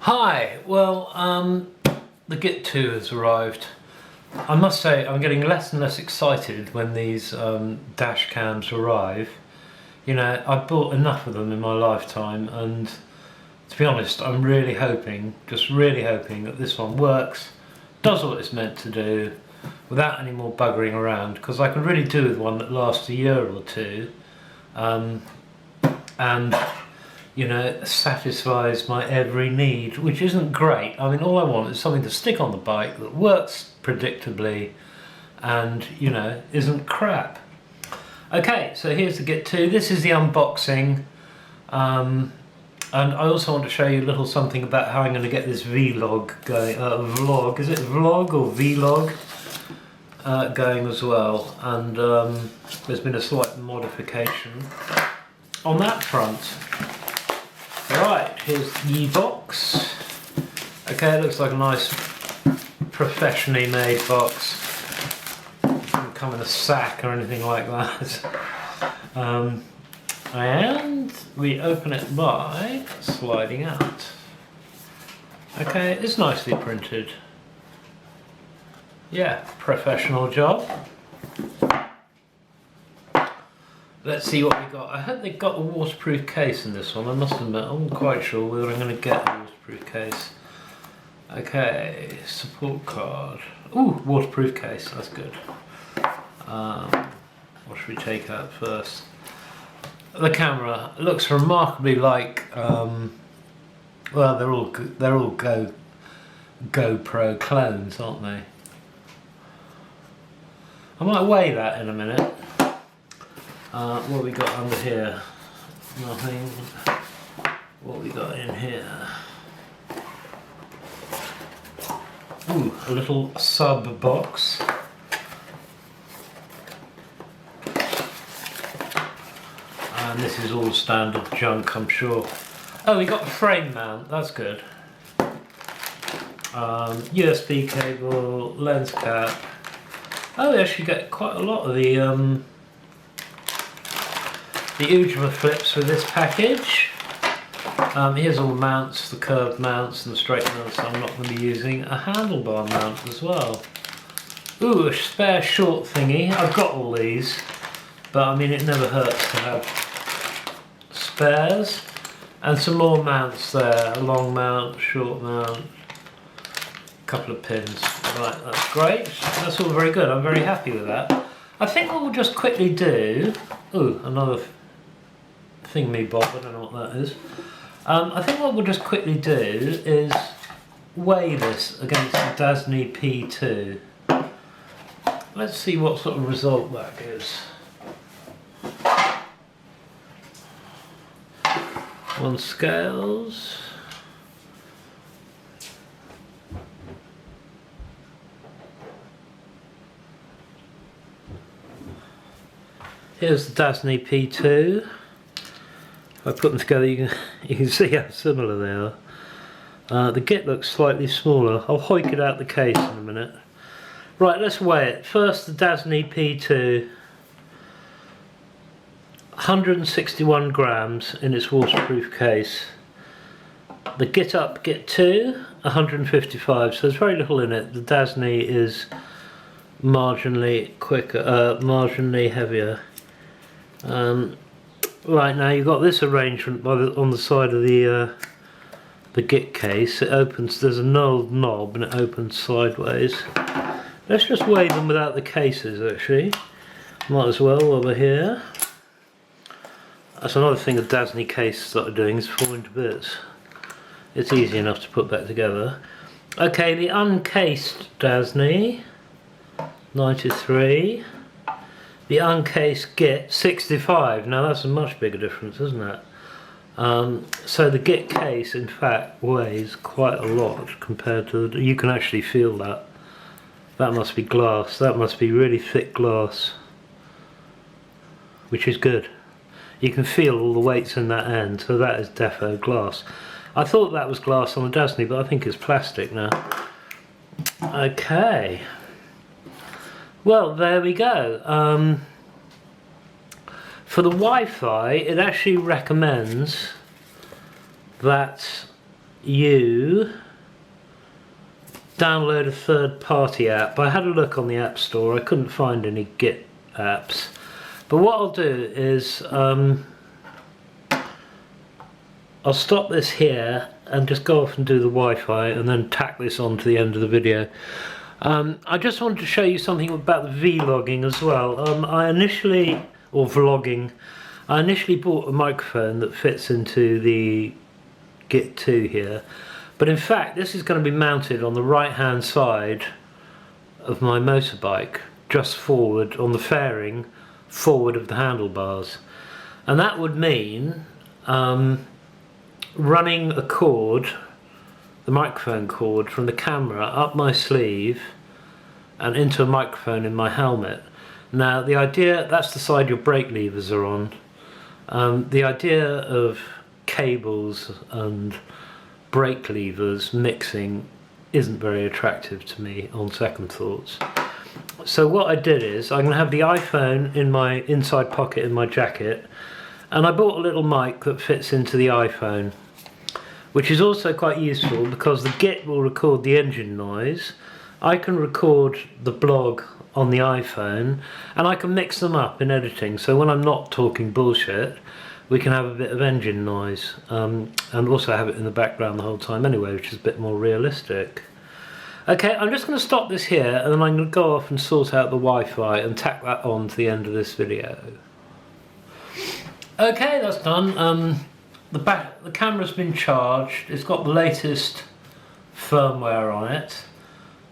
Hi, well, the Git2 has arrived. I must say I'm getting less and less excited when these dash cams arrive. You know, I've bought enough of them in my lifetime, and to be honest, I'm really hoping, just really hoping that this one works, does what it's meant to do, without any more buggering around, because I can really do with one that lasts a year or two, and you know, satisfies my every need, which isn't great. I mean, all I want is something to stick on the bike that works predictably and, you know, isn't crap. Okay, so here's the Git2. This is the unboxing. And I also want to show you a little something about how I'm going to get this vlog going. Vlog, is it vlog or vlog? Going as well. And there's been a slight modification on that front. Right, here's the box. Okay, it looks like a nice professionally made box. Doesn't come in a sack or anything like that. And we open it by sliding out. Okay, it's nicely printed. Yeah, professional job. Let's see what we got. I hope they've got a waterproof case in this one. I must admit, I'm not quite sure whether I'm going to get a waterproof case. Okay, support card. Ooh, waterproof case, that's good. What should we take out first? The camera looks remarkably like, well, they're all GoPro clones, aren't they? I might weigh that in a minute. What have we got under here? Nothing. What have we got in here? Ooh, a little sub box. And this is all standard junk, I'm sure. Oh, we got a frame mount, that's good. USB cable, lens cap. Oh, we actually get quite a lot of the Ujima flips with this package. Here's all the mounts, the curved mounts and the straight mounts I'm not going to be using. A handlebar mount as well. Ooh, a spare short thingy. I've got all these, but I mean it never hurts to have spares. And some more mounts there, a long mount, short mount, a couple of pins. Right, that's great. That's all very good. I'm very happy with that. I think what we'll just quickly do... Ooh, another thingy bob, I don't know what that is. I think what we'll just quickly do is weigh this against the Dasny P2. Let's see what sort of result that gives. On scales. Here's the Dasny P2. If I put them together, you can see how similar they are. The Git looks slightly smaller. I'll hoik it out the case in a minute. Right, let's weigh it. First, the Dasny P2. 161 grams in its waterproof case. The GitUp Git2, 155. So there's very little in it. The Dasny is marginally quicker, marginally heavier. Right, now you've got this arrangement on the side of the Git case. It opens, there's a knob and it opens sideways. Let's just weigh them without the cases actually. Might as well while we're here. That's another thing the Dasny case started doing, is falling to bits. It's easy enough to put back together. Okay, the uncased Dasny, 93. The uncased Git, 65. Now that's a much bigger difference, isn't it? So the Git case, in fact, weighs quite a lot compared to the, you can actually feel that. That must be glass. That must be really thick glass, which is good. You can feel all the weights in that end, so that is defo glass. I thought that was glass on the Dasny, but I think it's plastic now. Okay. Well, there we go. For the Wi-Fi, it actually recommends that you download a third-party app. I had a look on the App Store, I couldn't find any Git apps. But what I'll do is I'll stop this here and just go off and do the Wi-Fi and then tack this on to the end of the video. I just wanted to show you something about the vlogging as well. I initially bought a microphone that fits into the Git2 here, but in fact this is going to be mounted on the right hand side of my motorbike, just forward on the fairing forward of the handlebars, and that would mean running a cord, the microphone cord, from the camera up my sleeve and into a microphone in my helmet. Now the idea, that's the side your brake levers are on. The idea of cables and brake levers mixing isn't very attractive to me on second thoughts. So what I did is I'm going to have the iPhone in my inside pocket in my jacket, and I bought a little mic that fits into the iPhone, which is also quite useful because the Git will record the engine noise. I can record the blog on the iPhone and I can mix them up in editing, so when I'm not talking bullshit we can have a bit of engine noise, and also have it in the background the whole time anyway, which is a bit more realistic. Okay, I'm just going to stop this here and then I'm going to go off and sort out the Wi-Fi and tack that on to the end of this video. Okay, that's done. The camera's been charged, it's got the latest firmware on it.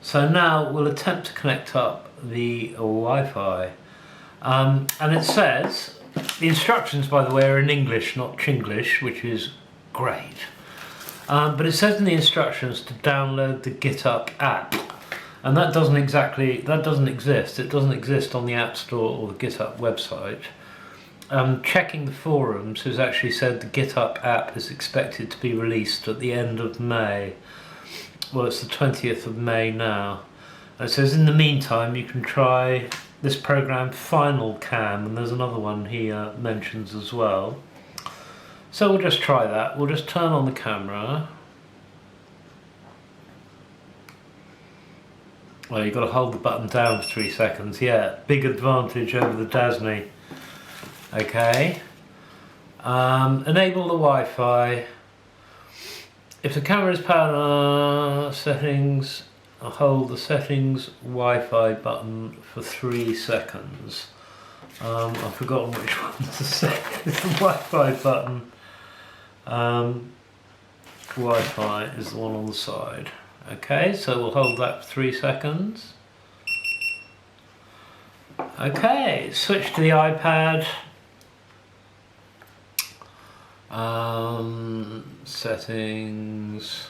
So now we'll attempt to connect up the Wi-Fi. And it says, the instructions by the way are in English, not Chinglish, which is great. But it says in the instructions to download the GitUp app. And that doesn't exist. It doesn't exist on the App Store or the GitUp website. Checking the forums has actually said the GitUp app is expected to be released at the end of May. Well, it's the 20th of May now. And it says in the meantime you can try this program Final Cam, and there's another one he mentions as well. So we'll just try that. We'll just turn on the camera. Well, you've got to hold the button down for 3 seconds. Yeah, big advantage over the Dasny. Okay. Enable the Wi-Fi. If the camera is powered on, settings, I'll hold the settings Wi-Fi button for 3 seconds. I've forgotten which one to set. It's the Wi-Fi button. Wi-Fi is the one on the side. Okay, so we'll hold that for 3 seconds. Okay, switch to the iPad. Settings,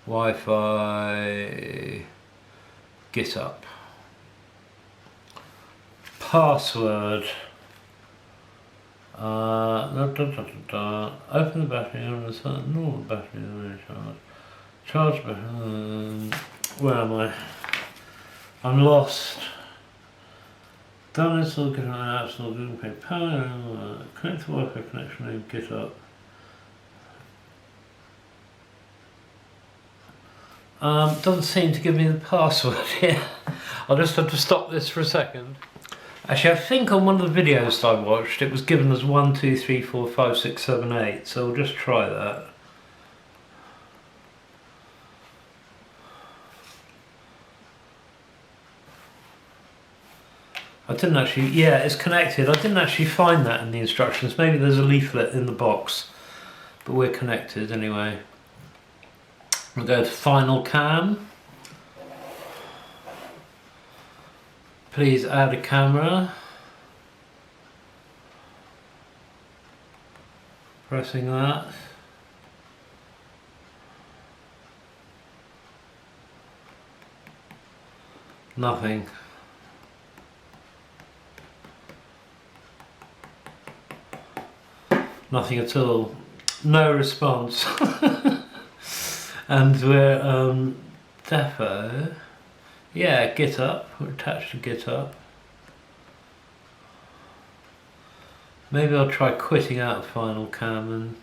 Wi-Fi, GitUp. Password. Open the battery, normal battery, charge battery. Where am I? I'm lost. Don't install GitUp App, install Google Pay Power, connect to Wi-Fi connection in GitUp. Doesn't seem to give me the password here. I'll just have to stop this for a second. Actually, I think on one of the videos I watched it was given as 1, 2, 3, 4, 5, 6, 7, 8, so we'll just try that. I didn't actually, yeah, it's connected. I didn't actually find that in the instructions. Maybe there's a leaflet in the box, but we're connected anyway. We'll go to Final Cam. Please add a camera. Pressing that. Nothing. Nothing at all. No response. And we're defo. Yeah, GitUp. We're attached to GitUp. Maybe I'll try quitting out of Final Cam and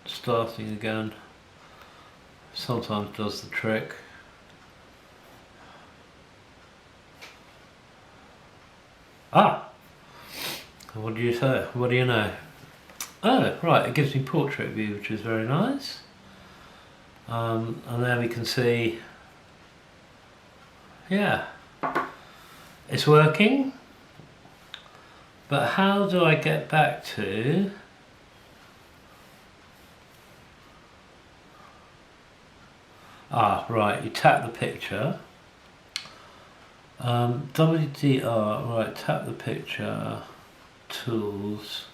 starting again. sometimes does the trick. Ah! What do you say? What do you know? Oh, right, it gives me portrait view, which is very nice. And there we can see, yeah, it's working. But how do I get back to... Ah, right, you tap the picture. WDR, right, tap the picture, tools.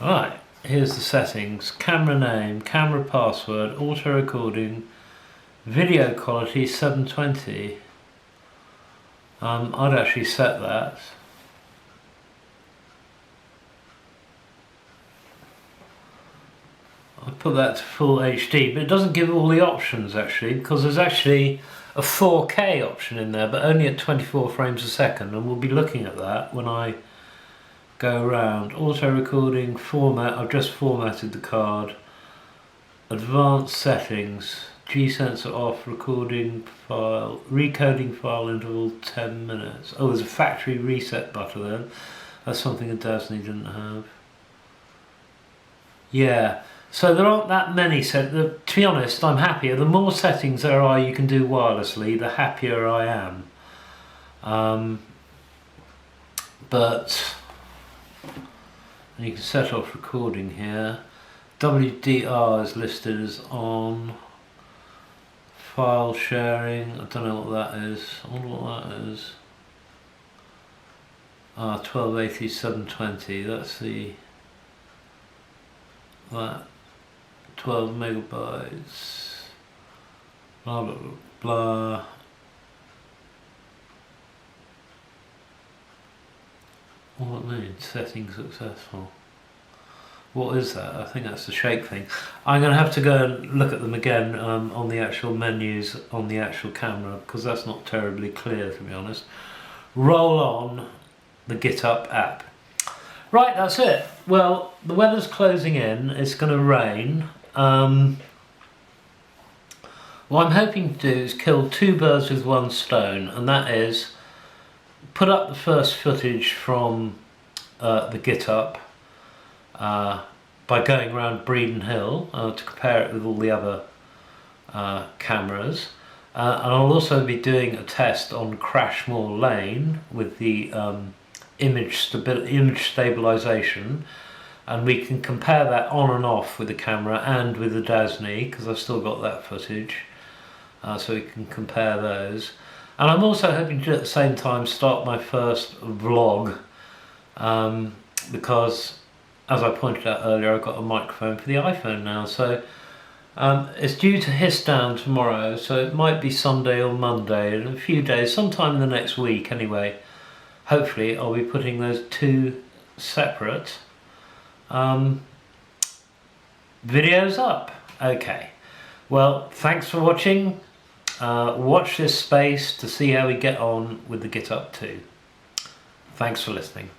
Right, here's the settings. Camera name, camera password, auto recording, video quality 720. I'd actually set that. I put that to full HD, but it doesn't give all the options actually, because there's actually a 4K option in there, but only at 24 frames a second, and we'll be looking at that when I go around. Auto recording, format, I've just formatted the card. Advanced settings, G-sensor off, recording file, recoding file interval 10 minutes. Oh, there's a factory reset button then. That's something that Dasney didn't have. Yeah. So there aren't that many to be honest, I'm happier. The more settings there are you can do wirelessly, the happier I am. But you can set off recording here. WDR is listed as on. File sharing, I don't know what that is. I wonder what that is. 1280 720, that's that 12 megabytes, blah blah blah blah. What does it mean? Setting successful. What is that? I think that's the shake thing. I'm going to have to go and look at them again on the actual menus on the actual camera, because that's not terribly clear, to be honest. Roll on the GitUp app. Right, that's it. Well, the weather's closing in. It's going to rain. What I'm hoping to do is kill two birds with one stone, and that is put up the first footage from the GitUp by going around Breeden Hill to compare it with all the other cameras. And I'll also be doing a test on Crashmore Lane with the image stabilization, and we can compare that on and off with the camera and with the Dasney, because I've still got that footage, so we can compare those. And I'm also hoping to at the same time start my first vlog, because as I pointed out earlier, I've got a microphone for the iPhone now, so it's due to hiss down tomorrow, so it might be Sunday or Monday in a few days, sometime in the next week anyway. Hopefully I'll be putting those two separate videos up. Okay, well, thanks for watching. Watch this space to see how we get on with the GitUp 2. Thanks for listening.